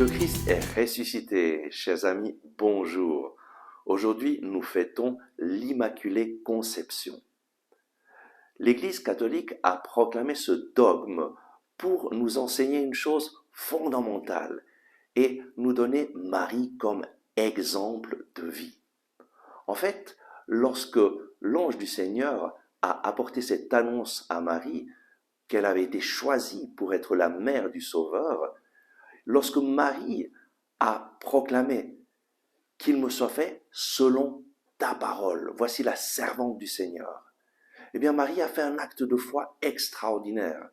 Le Christ est ressuscité. Chers amis, bonjour. Aujourd'hui, nous fêtons l'Immaculée Conception. L'Église catholique a proclamé ce dogme pour nous enseigner une chose fondamentale et nous donner Marie comme exemple de vie. En fait, lorsque l'ange du Seigneur a apporté cette annonce à Marie, qu'elle avait été choisie pour être la mère du Sauveur, lorsque Marie a proclamé qu'il me soit fait selon ta parole, voici la servante du Seigneur, eh bien Marie a fait un acte de foi extraordinaire.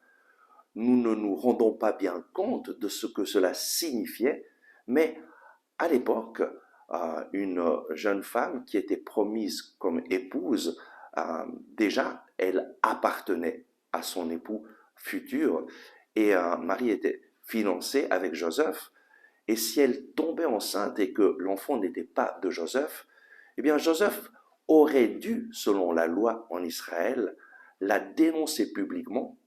Nous ne nous rendons pas bien compte de ce que cela signifiait, mais à l'époque, une jeune femme qui était promise comme épouse, déjà, elle appartenait à son époux futur, et Marie était fiancée avec Joseph, et si elle tombait enceinte et que l'enfant n'était pas de Joseph, eh bien Joseph aurait dû, selon la loi en Israël, la dénoncer publiquement,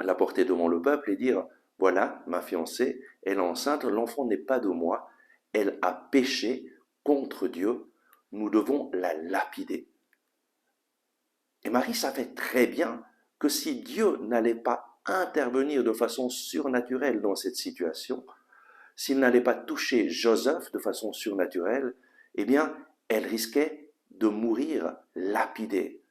la porter devant le peuple et dire, voilà, ma fiancée, elle est enceinte, l'enfant n'est pas de moi, elle a péché contre Dieu, nous devons la lapider. Et Marie savait très bien que si Dieu n'allait pas intervenir de façon surnaturelle dans cette situation, s'il n'allait pas toucher Joseph de façon surnaturelle, eh bien, elle risquait de mourir lapidée.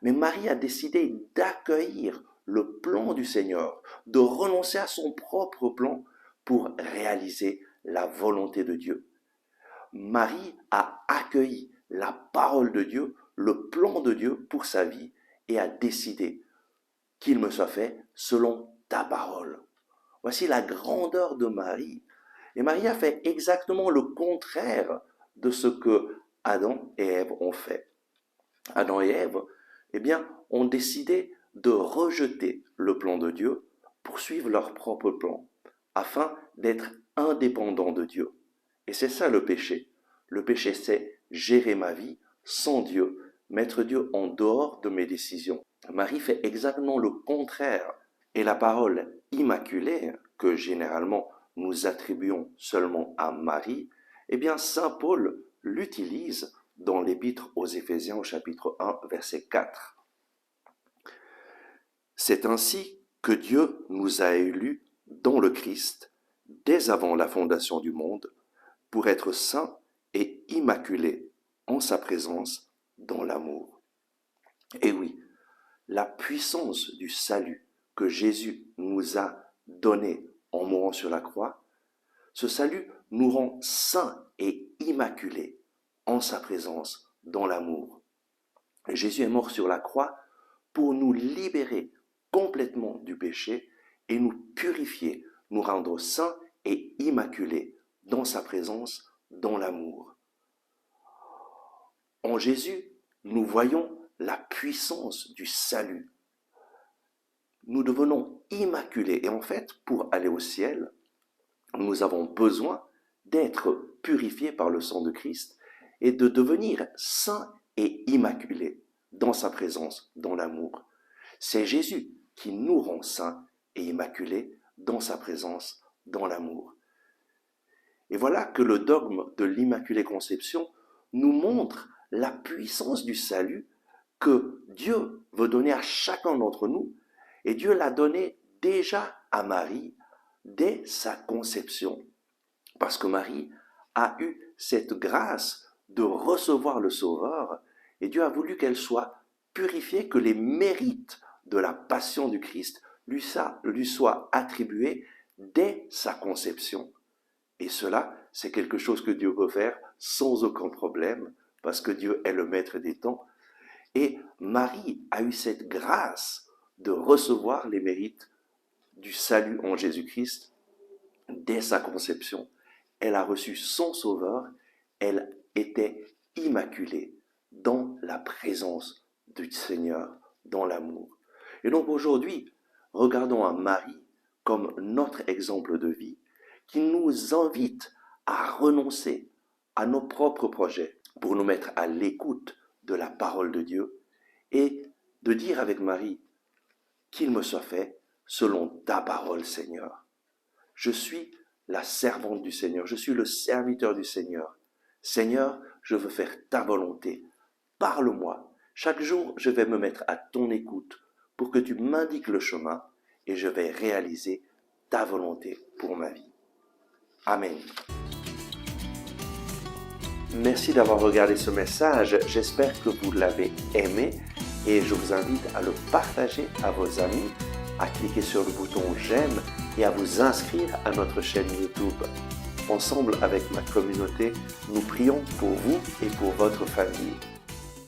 Mais Marie a décidé d'accueillir le plan du Seigneur, de renoncer à son propre plan pour réaliser la volonté de Dieu. Marie a accueilli la parole de Dieu, le plan de Dieu pour sa vie et a décidé qu'il me soit fait selon ta parole. Voici la grandeur de Marie. Et Marie a fait exactement le contraire de ce que Adam et Ève ont fait. Adam et Ève, eh bien, ont décidé de rejeter le plan de Dieu pour suivre leur propre plan, afin d'être indépendants de Dieu. Et c'est ça le péché. Le péché, c'est gérer ma vie sans Dieu, mettre Dieu en dehors de mes décisions. Marie fait exactement le contraire. Et la parole immaculée, que généralement nous attribuons seulement à Marie, eh bien Saint Paul l'utilise dans l'épître aux Éphésiens au chapitre 1, verset 4. C'est ainsi que Dieu nous a élus dans le Christ, dès avant la fondation du monde, pour être saints et immaculés en sa présence dans l'amour. Et oui, la puissance du salut que Jésus nous a donné en mourant sur la croix, ce salut nous rend saints et immaculés en sa présence dans l'amour. Jésus est mort sur la croix pour nous libérer complètement du péché et nous purifier, nous rendre saints et immaculés dans sa présence dans l'amour. En Jésus, nous voyons la puissance du salut. Nous devenons immaculés. Et en fait, pour aller au ciel, nous avons besoin d'être purifiés par le sang de Christ et de devenir saints et immaculés dans sa présence, dans l'amour. C'est Jésus qui nous rend saints et immaculés dans sa présence, dans l'amour. Et voilà que le dogme de l'Immaculée Conception nous montre la puissance du salut que Dieu veut donner à chacun d'entre nous. Et Dieu l'a donné déjà à Marie dès sa conception. Parce que Marie a eu cette grâce de recevoir le Sauveur et Dieu a voulu qu'elle soit purifiée, que les mérites de la passion du Christ lui soient attribués dès sa conception. Et cela, c'est quelque chose que Dieu peut faire sans aucun problème, parce que Dieu est le maître des temps. Et Marie a eu cette grâce de recevoir les mérites du salut en Jésus-Christ dès sa conception. Elle a reçu son Sauveur, elle était immaculée dans la présence du Seigneur, dans l'amour. Et donc aujourd'hui, regardons à Marie comme notre exemple de vie qui nous invite à renoncer à nos propres projets pour nous mettre à l'écoute de la parole de Dieu et de dire avec Marie, qu'il me soit fait selon ta parole, Seigneur. Je suis la servante du Seigneur, je suis le serviteur du Seigneur. Seigneur, je veux faire ta volonté. Parle-moi. Chaque jour, je vais me mettre à ton écoute pour que tu m'indiques le chemin et je vais réaliser ta volonté pour ma vie. Amen. Merci d'avoir regardé ce message. J'espère que vous l'avez aimé et je vous invite à le partager à vos amis, à cliquer sur le bouton j'aime et à vous inscrire à notre chaîne YouTube. Ensemble avec ma communauté, nous prions pour vous et pour votre famille.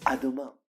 À demain.